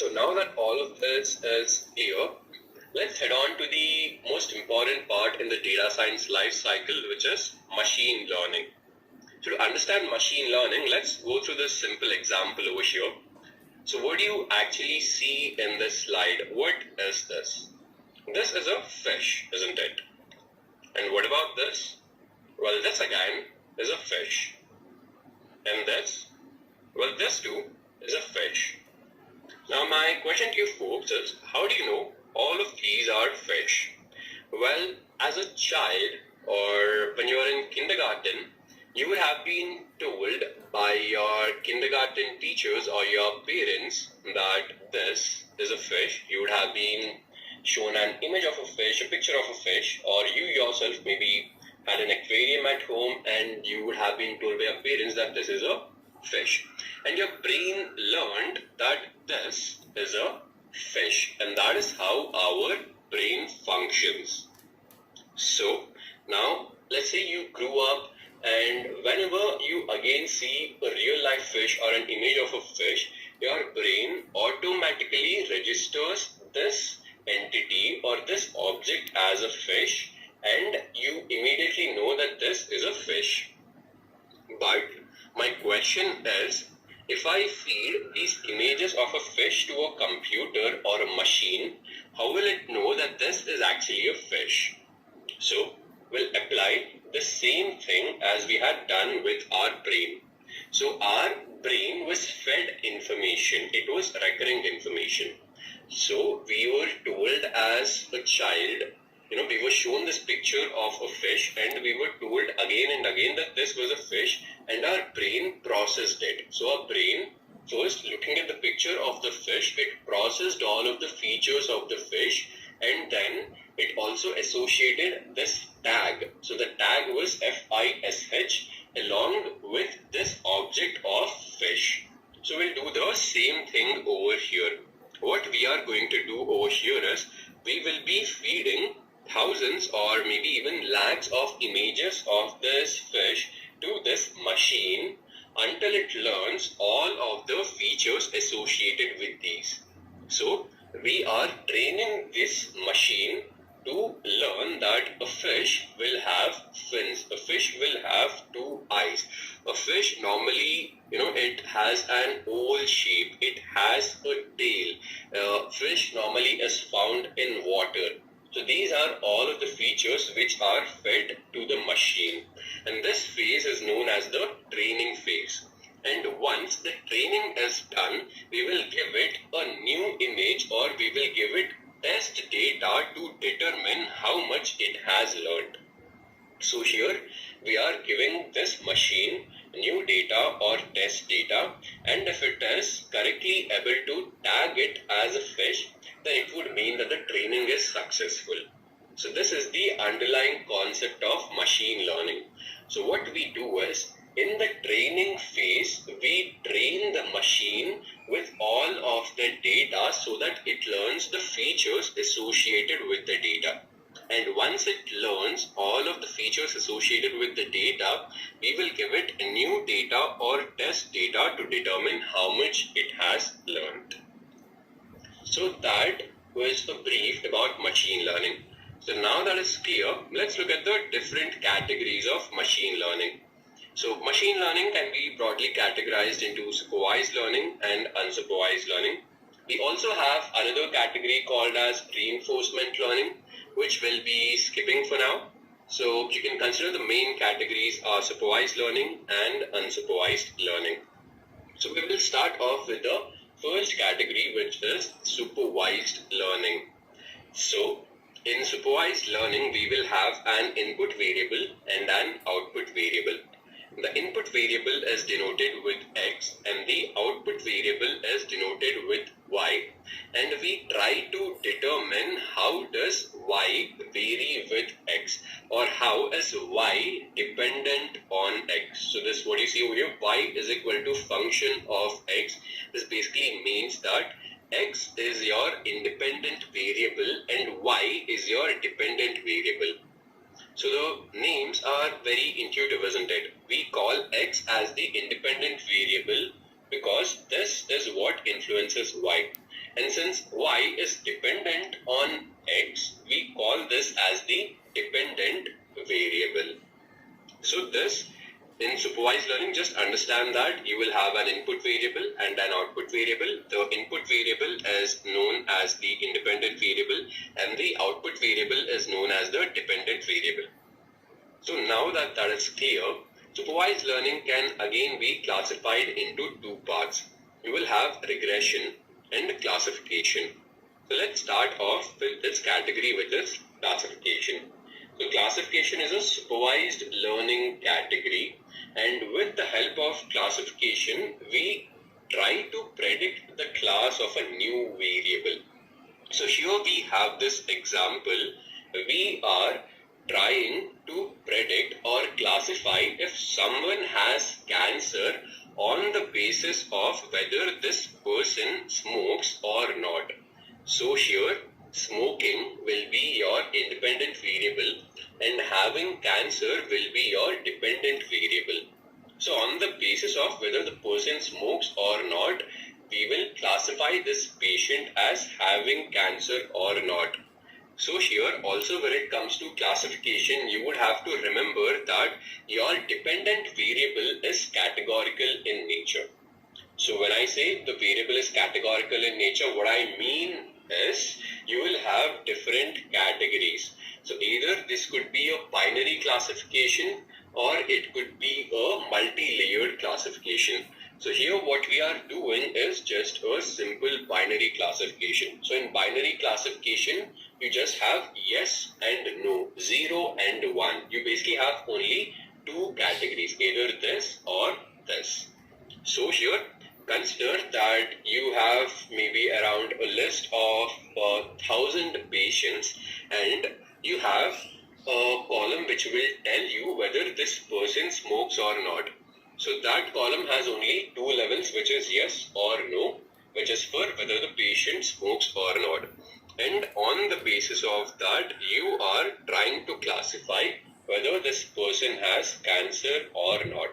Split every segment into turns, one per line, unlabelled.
So now that all of this is clear, let's head on to the most important part in the data science life cycle, which is machine learning. So to understand machine learning, let's go through this simple example over here. So what do you actually see in this slide? What is this? This is a fish, isn't it? And what about this? Well, this again is a fish. And this? Well, this too is a fish. Now my question to you folks is, how do you know all of these are fish? Well, as a child or when you are in kindergarten, you would have been told by your kindergarten teachers or your parents that this is a fish. You would have been shown an image of a fish, a picture of a fish, or you yourself maybe had an aquarium at home and you would have been told by your parents that this is a fish. And your brain learned that this is a fish, and that is how our brain functions. So now let's say you grew up, and whenever you again see a real life fish or an image of a fish, your brain automatically registers this entity or this object as a fish, and you immediately know that this is a fish. But my question is, if I feed these images of a fish to a computer or a machine, how will it know that this is actually a fish? So we'll apply the same thing as we had done with our brain. So our brain was fed information. It was recurring information. So we were told as a child, we were shown this picture of a fish and we were told again and again that this was a fish, and our brain processed it. So our brain, first looking at the picture of the fish, it processed all of the features of the fish, and then it also associated this tag. So the tag was FISH along with this object of fish. So we'll do the same thing over here. What we are going to do over here is we will be feeding thousands or maybe even lakhs of images of this fish to this machine until it learns all of the features associated with these. So we are training this machine to learn that a fish will have fins, a fish will have two eyes. A fish normally, it has an oval shape, it has a tail. Fish normally is found in water. So these are all of the features which are fed to the machine. And this phase is known as the training phase. And once the training is done, we will give it a new image or we will give it test data to determine how much it has learned. So here we are giving this machine new data or test data, and if it is correctly able to tag it as a fish, then it would mean that the training is successful. So this is the underlying concept of machine learning. So what we do is, in the training phase, we train the machine with all of the data so that it learns the features associated with the data. And once it learns all of the features associated with the data, we will give it a new data or test data to determine how much it has learned. So that was a brief about machine learning. So now that is clear, let's look at the different categories of machine learning. So machine learning can be broadly categorized into supervised learning and unsupervised learning. We also have another category called as reinforcement learning, which we'll be skipping for now. So you can consider the main categories are supervised learning and unsupervised learning. So we will start off with the first category, which is supervised learning. So in supervised learning, we will have an input variable and an output variable. The input variable is denoted with X and the output variable is denoted with Y, and we try to determine how does Y vary with X, or how is Y dependent on X. So this, what you see over here, Y is equal to function of X. This basically means that X is your independent variable and Y is your dependent variable. So the names are very intuitive, isn't it? We call X as the independent variable because this is what influences Y. And since y is dependent on x, we call this as the dependent variable. So this, in supervised learning, just understand that you will have an input variable and an output variable. The input variable is known as the independent variable and the output variable is known as the dependent variable. So now that that is clear, supervised learning can again be classified into two parts. You will have regression and classification. So let's start off with this category, which is classification. So classification is a supervised learning category, and with the help of classification, we try to predict the class of a new variable. So here we have this example. We are trying to predict or classify if someone has cancer on the basis of whether this person smokes or not. So here, smoking will be your independent variable and having cancer will be your dependent variable. So on the basis of whether the person smokes or not, we will classify this patient as having cancer or not. So here also, when it comes to classification, you would have to remember that your dependent variable is categorical in nature. So when I say the variable is categorical in nature, what I mean is you will have different categories. So either this could be a binary classification or it could be a multi-layered classification. So here what we are doing is just a simple binary classification. So in binary classification, you just have yes and no, 0 and 1. You basically have only two categories, either this or this. So here, consider that you have maybe around a list of 1,000 patients and you have a column which will tell you whether this person smokes or not. So that column has only two levels, which is yes or no, which is for whether the patient smokes or not. And on the basis of that, you are trying to classify whether this person has cancer or not.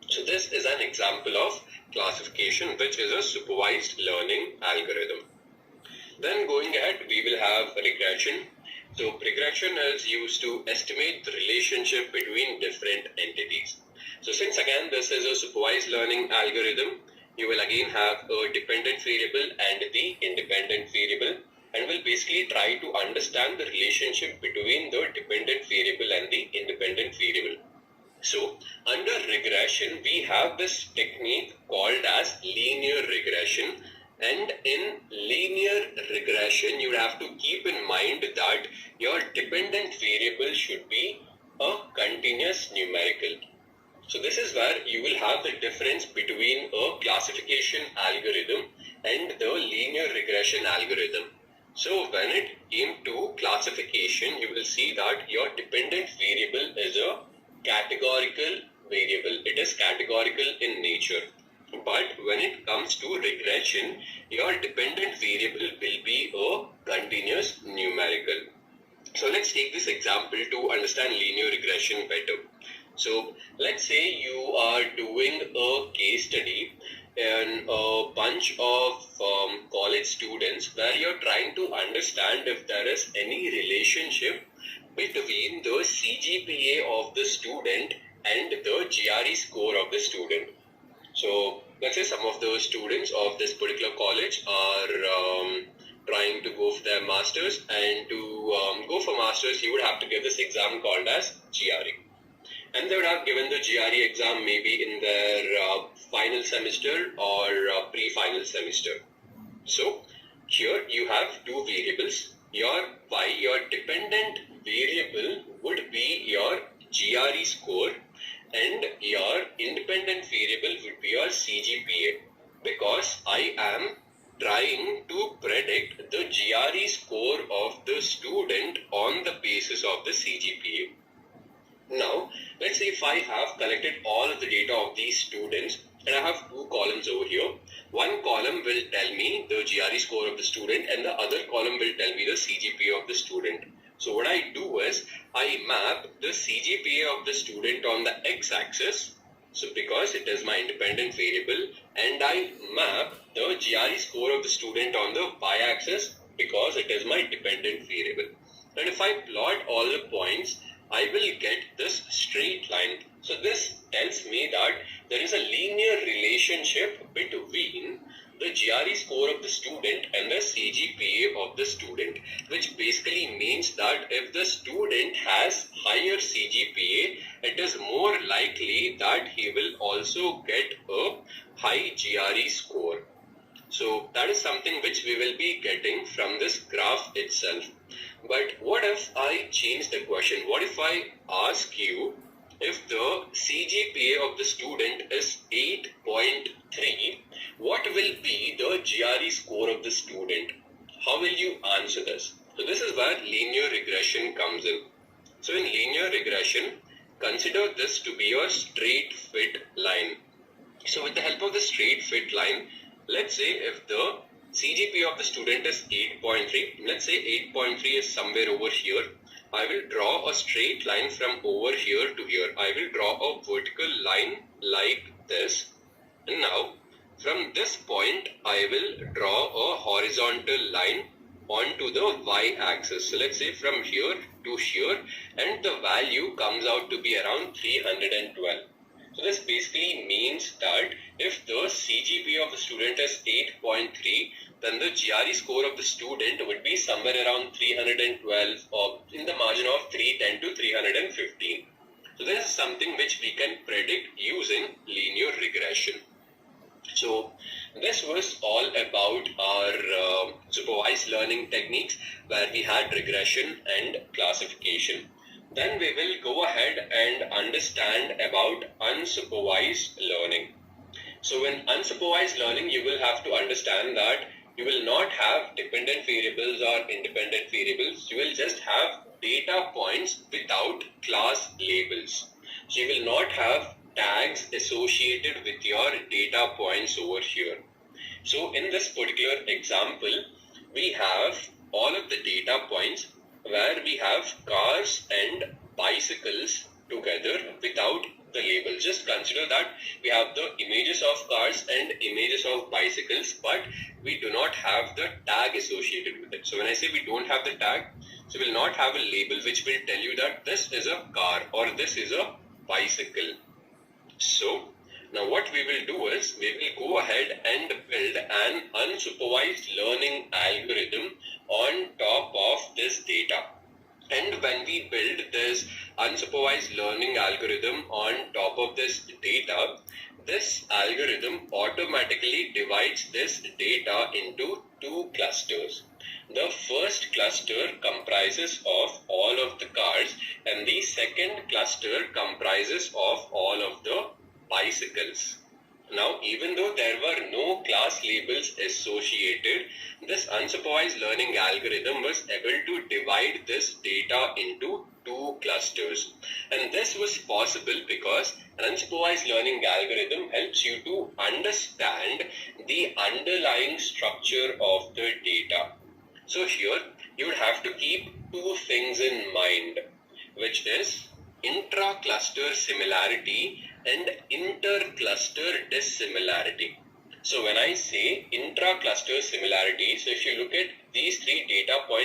So this is an example of classification, which is a supervised learning algorithm. Then going ahead, we will have regression. So regression is used to estimate the relationship between different entities. So since again this is a supervised learning algorithm, you will again have a dependent variable and the independent variable, and will basically try to understand the relationship between the dependent variable and the independent variable. So under regression, we have this technique called as linear regression. And in linear regression, you have to keep in mind that your dependent variable should be a continuous numerical. So this is where you will have the difference between a classification algorithm and the linear regression algorithm. So when it came to classification, you will see that your dependent variable is a categorical variable. It is categorical in nature. But when it comes to regression, your dependent variable will be a continuous numerical. So let's take this example to understand linear regression better. So let's say you are doing a case study in a bunch of college students where you're trying to understand if there is any relationship between the CGPA of the student and the GRE score of the student. So let's say some of the students of this particular college are trying to go for their masters, and to go for masters you would have to give this exam called as GRE. And they would have given the GRE exam maybe in their final semester or pre-final semester. So here you have two variables. Your dependent variable would be your GRE score and your independent variable would be your CGPA, because I am trying to predict the GRE score of the student on the basis of the CGPA. Now, let's say if I have collected all of the data of these students and I have two columns over here. One column will tell me the GRE score of the student and the other column will tell me the CGPA of the student. So what I do is I map the CGPA of the student on the x-axis, so because it is my independent variable, and I map the GRE score of the student on the y-axis because it is my dependent variable. And if I plot all the points, I will get this straight line. So this tells me that there is a linear relationship between the GRE score of the student and the CGPA of the student, which basically means that if the student has higher CGPA, it is more likely that he will also get a high GRE score. So that is something which we will be getting from this graph itself. But what if I change the question? What if I ask you, if the CGPA of the student is 8.3, what will be the GRE score of the student? How will you answer this? So this is where linear regression comes in. So in linear regression, consider this to be a straight fit line. So with the help of the straight fit line, let's say if the CGPA of the student is 8.3, let's say 8.3 is somewhere over here. I will draw a straight line from over here to here. I will draw a vertical line like this. And now from this point, I will draw a horizontal line onto the y-axis. So let's say from here to here, and the value comes out to be around 312. So this basically means that if the CGPA of the student is 8.3, then the GRE score of the student would be somewhere around 312 or in the margin of 310 to 315. So this is something which we can predict using linear regression. So this was all about our supervised learning techniques, where we had regression and classification. Then we will go ahead and understand about unsupervised learning. So in unsupervised learning, you will have to understand that you will not have dependent variables or independent variables. You will just have data points without class labels. So you will not have tags associated with your data points over here. So in this particular example, we have all of the data points where we have cars and bicycles together without the label. Just consider that we have the images of cars and images of bicycles, but we do not have the tag associated with it. So when I say we don't have the tag, so we will not have a label which will tell you that this is a car or this is a bicycle. So now what we will do is we will go ahead and build an unsupervised learning algorithm on top of this data. And when we build this unsupervised learning algorithm on top of this data, this algorithm automatically divides this data into two clusters. The first cluster comprises of all of the cars, and the second cluster comprises of all of the bicycles. Now, even though there were no class labels associated, this unsupervised learning algorithm was able to divide this data into two clusters. And this was possible because an unsupervised learning algorithm helps you to understand the underlying structure of the data. So here, you would have to keep two things in mind, which is intra-cluster similarity and inter-cluster dissimilarity. So when I say intra-cluster similarity, so if you look at these three data points